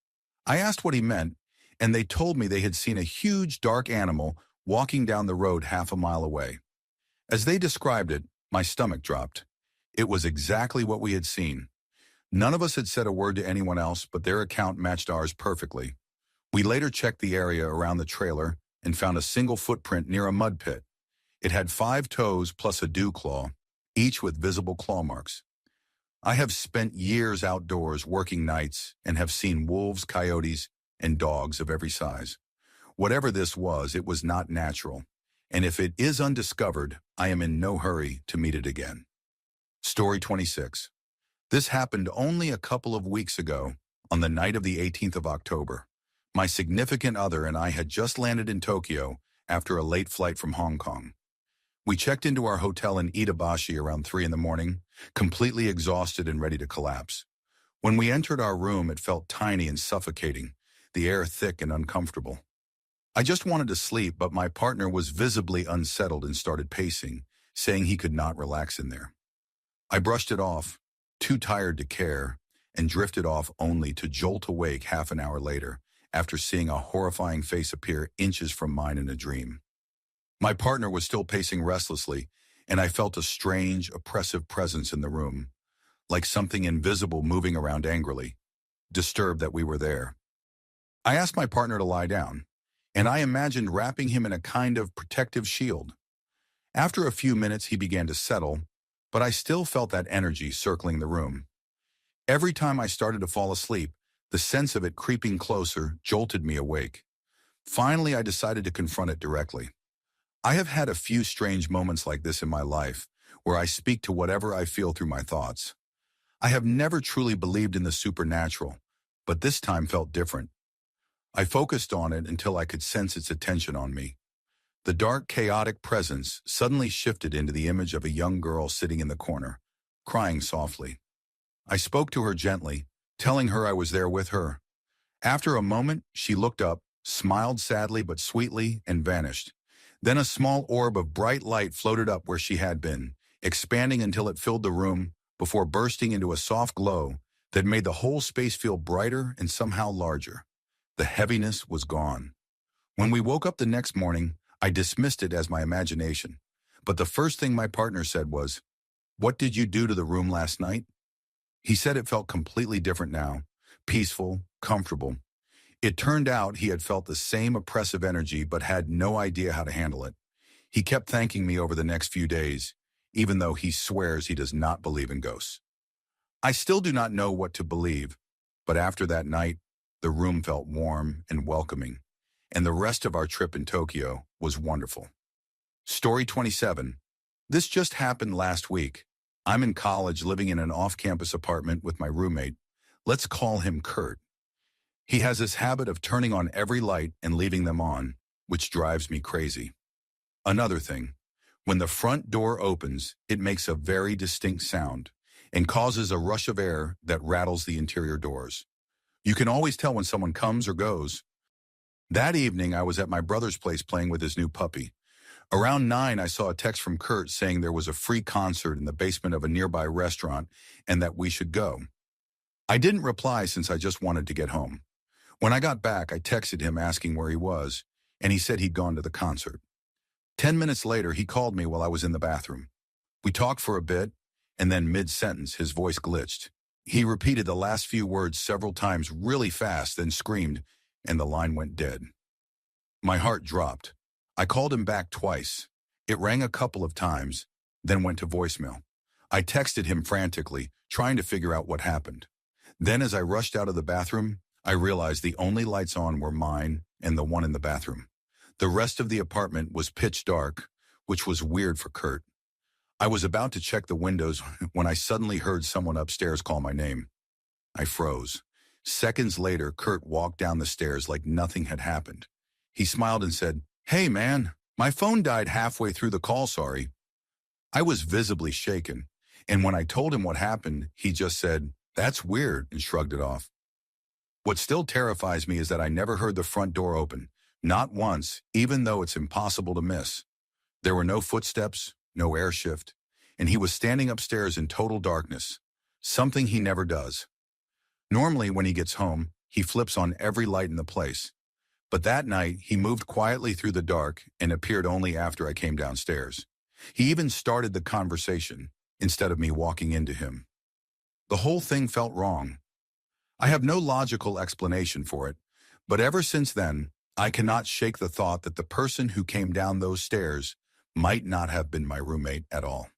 I asked what he meant, and they told me they had seen a huge dark animal walking down the road half a mile away. As they described it, my stomach dropped. It was exactly what we had seen. None of us had said a word to anyone else, but their account matched ours perfectly. We later checked the area around the trailer and found a single footprint near a mud pit. It had 5 toes plus a dew claw, each with visible claw marks. I have spent years outdoors working nights and have seen wolves, coyotes, and dogs of every size. Whatever this was, it was not natural, and if it is undiscovered, I am in no hurry to meet it again. Story 26. This happened only a couple of weeks ago, on the night of the 18th of October. My significant other and I had just landed in Tokyo after a late flight from Hong Kong. We checked into our hotel in Itabashi around 3 in the morning, completely exhausted and ready to collapse. When we entered our room, it felt tiny and suffocating, the air thick and uncomfortable. I just wanted to sleep, but my partner was visibly unsettled and started pacing, saying he could not relax in there. I brushed it off, too tired to care, and drifted off only to jolt awake half an hour later after seeing a horrifying face appear inches from mine in a dream. My partner was still pacing restlessly, and I felt a strange, oppressive presence in the room, like something invisible moving around angrily, disturbed that we were there. I asked my partner to lie down, and I imagined wrapping him in a kind of protective shield. After a few minutes, he began to settle, but I still felt that energy circling the room. Every time I started to fall asleep, the sense of it creeping closer jolted me awake. Finally, I decided to confront it directly. I have had a few strange moments like this in my life, where I speak to whatever I feel through my thoughts. I have never truly believed in the supernatural, but this time felt different. I focused on it until I could sense its attention on me. The dark, chaotic presence suddenly shifted into the image of a young girl sitting in the corner, crying softly. I spoke to her gently, telling her I was there with her. After a moment, she looked up, smiled sadly but sweetly, and vanished. Then a small orb of bright light floated up where she had been, expanding until it filled the room, before bursting into a soft glow that made the whole space feel brighter and somehow larger. The heaviness was gone. When we woke up the next morning, I dismissed it as my imagination. But the first thing my partner said was, "What did you do to the room last night?" He said it felt completely different now, peaceful, comfortable. It turned out he had felt the same oppressive energy but had no idea how to handle it. He kept thanking me over the next few days, even though he swears he does not believe in ghosts. I still do not know what to believe, but after that night, the room felt warm and welcoming, and the rest of our trip in Tokyo was wonderful. Story 27. This just happened last week. I'm in college living in an off-campus apartment with my roommate. Let's call him Kurt. He has this habit of turning on every light and leaving them on, which drives me crazy. Another thing, when the front door opens, it makes a very distinct sound and causes a rush of air that rattles the interior doors. You can always tell when someone comes or goes. That evening, I was at my brother's place playing with his new puppy. Around 9, I saw a text from Kurt saying there was a free concert in the basement of a nearby restaurant and that we should go. I didn't reply since I just wanted to get home. When I got back, I texted him asking where he was, and he said he'd gone to the concert. 10 minutes later, he called me while I was in the bathroom. We talked for a bit, and then mid-sentence, his voice glitched. He repeated the last few words several times really fast, then screamed, and the line went dead. My heart dropped. I called him back twice. It rang a couple of times, then went to voicemail. I texted him frantically, trying to figure out what happened. Then as I rushed out of the bathroom, I realized the only lights on were mine and the one in the bathroom. The rest of the apartment was pitch dark, which was weird for Kurt. I was about to check the windows when I suddenly heard someone upstairs call my name. I froze. Seconds later, Kurt walked down the stairs like nothing had happened. He smiled and said, "Hey man, my phone died halfway through the call, sorry." I was visibly shaken, and when I told him what happened, he just said, "That's weird," and shrugged it off. What still terrifies me is that I never heard the front door open, not once, even though it's impossible to miss. There were no footsteps, no air shift, and he was standing upstairs in total darkness, something he never does. Normally, when he gets home, he flips on every light in the place. But that night, he moved quietly through the dark and appeared only after I came downstairs. He even started the conversation instead of me walking into him. The whole thing felt wrong. I have no logical explanation for it, but ever since then, I cannot shake the thought that the person who came down those stairs might not have been my roommate at all.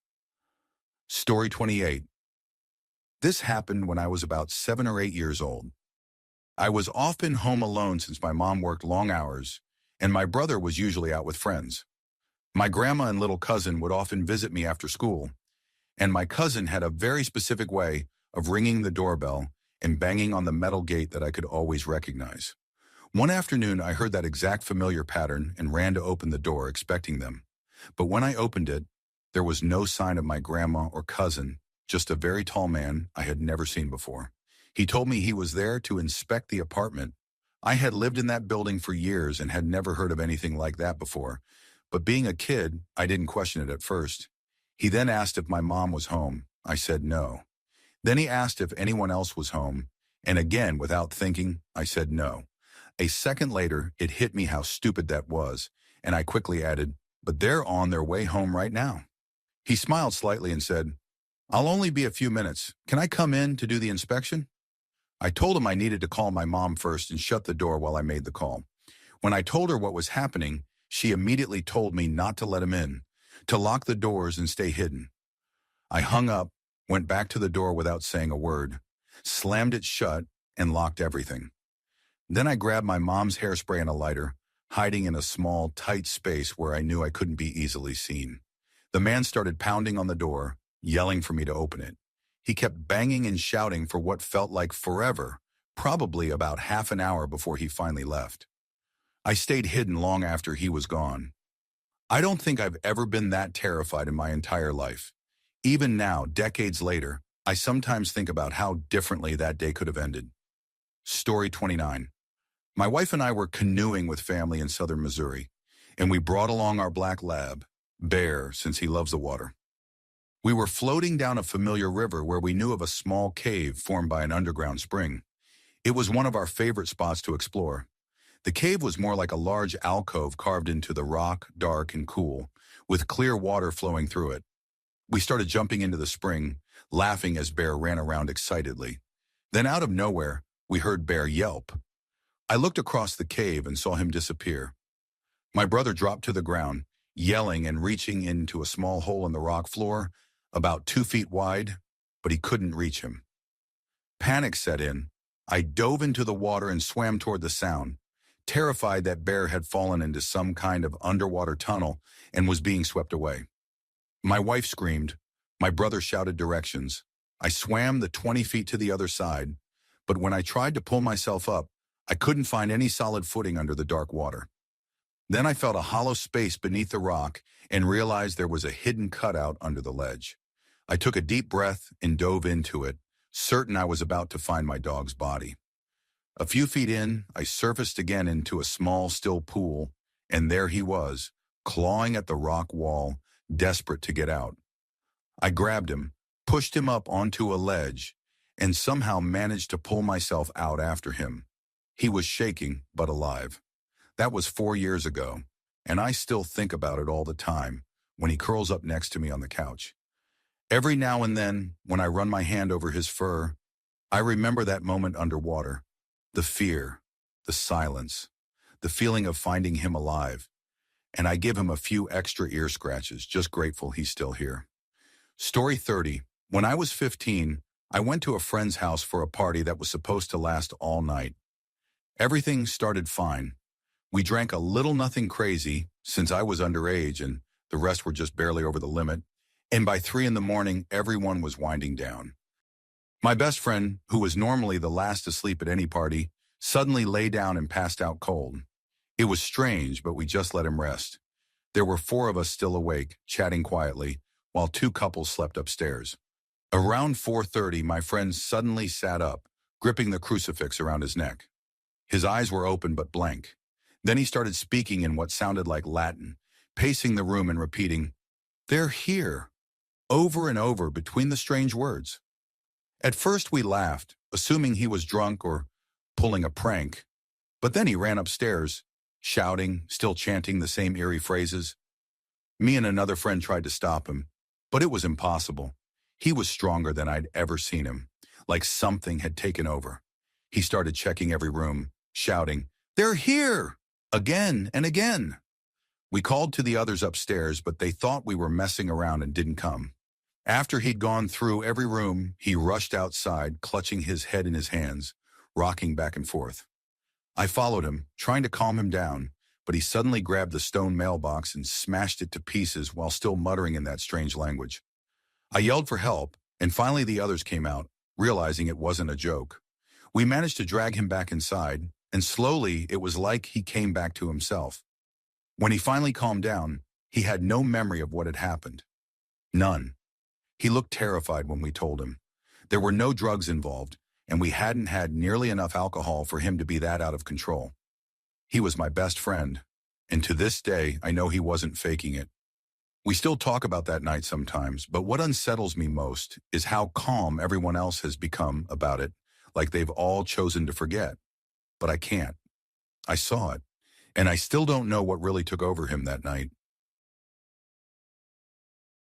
Story 28. This happened when I was about 7 or 8 years old. I was often home alone since my mom worked long hours, and my brother was usually out with friends. My grandma and little cousin would often visit me after school, and my cousin had a very specific way of ringing the doorbell and banging on the metal gate that I could always recognize. One afternoon, I heard that exact familiar pattern and ran to open the door, expecting them. But when I opened it, there was no sign of my grandma or cousin, just a very tall man I had never seen before. He told me he was there to inspect the apartment. I had lived in that building for years and had never heard of anything like that before, but being a kid, I didn't question it at first. He then asked if my mom was home. I said no. Then he asked if anyone else was home, and again, without thinking, I said no. A second later, it hit me how stupid that was, and I quickly added, but they're on their way home right now. He smiled slightly and said, I'll only be a few minutes. Can I come in to do the inspection? I told him I needed to call my mom first and shut the door while I made the call. When I told her what was happening, she immediately told me not to let him in, to lock the doors and stay hidden. I hung up, went back to the door without saying a word, slammed it shut, and locked everything. Then I grabbed my mom's hairspray and a lighter, hiding in a small, tight space where I knew I couldn't be easily seen. The man started pounding on the door, yelling for me to open it. He kept banging and shouting for what felt like forever, probably about half an hour before he finally left. I stayed hidden long after he was gone. I don't think I've ever been that terrified in my entire life. Even now, decades later, I sometimes think about how differently that day could have ended. Story 29. My wife and I were canoeing with family in southern Missouri, and we brought along our black lab, Bear, since he loves the water. We were floating down a familiar river where we knew of a small cave formed by an underground spring. It was one of our favorite spots to explore. The cave was more like a large alcove carved into the rock, dark and cool, with clear water flowing through it. We started jumping into the spring, laughing as Bear ran around excitedly. Then out of nowhere, we heard Bear yelp. I looked across the cave and saw him disappear. My brother dropped to the ground, yelling and reaching into a small hole in the rock floor, about 2 feet wide, but he couldn't reach him. Panic set in. I dove into the water and swam toward the sound, terrified that Bear had fallen into some kind of underwater tunnel and was being swept away. My wife screamed. My brother shouted directions. I swam the 20 feet to the other side, but when I tried to pull myself up, I couldn't find any solid footing under the dark water. Then I felt a hollow space beneath the rock and realized there was a hidden cutout under the ledge. I took a deep breath and dove into it, certain I was about to find my dog's body. A few feet in, I surfaced again into a small, still pool, and there he was, clawing at the rock wall, desperate to get out. I grabbed him, pushed him up onto a ledge, and somehow managed to pull myself out after him. He was shaking, but alive. That was 4 years ago, and I still think about it all the time when he curls up next to me on the couch. Every now and then, when I run my hand over his fur, I remember that moment underwater, the fear, the silence, the feeling of finding him alive, and I give him a few extra ear scratches, just grateful he's still here. Story 30. When I was 15, I went to a friend's house for a party that was supposed to last all night. Everything started fine. We drank a little nothing crazy, since I was underage and the rest were just barely over the limit, and by 3 a.m, everyone was winding down. My best friend, who was normally the last to sleep at any party, suddenly lay down and passed out cold. It was strange, but we just let him rest. There were 4 of us still awake, chatting quietly, while 2 couples slept upstairs. Around 4:30, my friend suddenly sat up, gripping the crucifix around his neck. His eyes were open but blank. Then he started speaking in what sounded like Latin, pacing the room and repeating, "They're here," over and over between the strange words. At first we laughed, assuming he was drunk or pulling a prank, but then he ran upstairs, shouting, still chanting the same eerie phrases. Me and another friend tried to stop him, but it was impossible. He was stronger than I'd ever seen him, like something had taken over. He started checking every room, shouting, "They're here!" again and again. We called to the others upstairs, but they thought we were messing around and didn't come. After he'd gone through every room, he rushed outside, clutching his head in his hands, rocking back and forth. I followed him, trying to calm him down, but he suddenly grabbed the stone mailbox and smashed it to pieces while still muttering in that strange language. I yelled for help, and finally the others came out, realizing it wasn't a joke. We managed to drag him back inside, and slowly it was like he came back to himself. When he finally calmed down, he had no memory of what had happened. None. He looked terrified when we told him. There were no drugs involved, and we hadn't had nearly enough alcohol for him to be that out of control. He was my best friend, and to this day I know he wasn't faking it. We still talk about that night sometimes, but what unsettles me most is how calm everyone else has become about it, like they've all chosen to forget. But I can't. I saw it, and I still don't know what really took over him that night.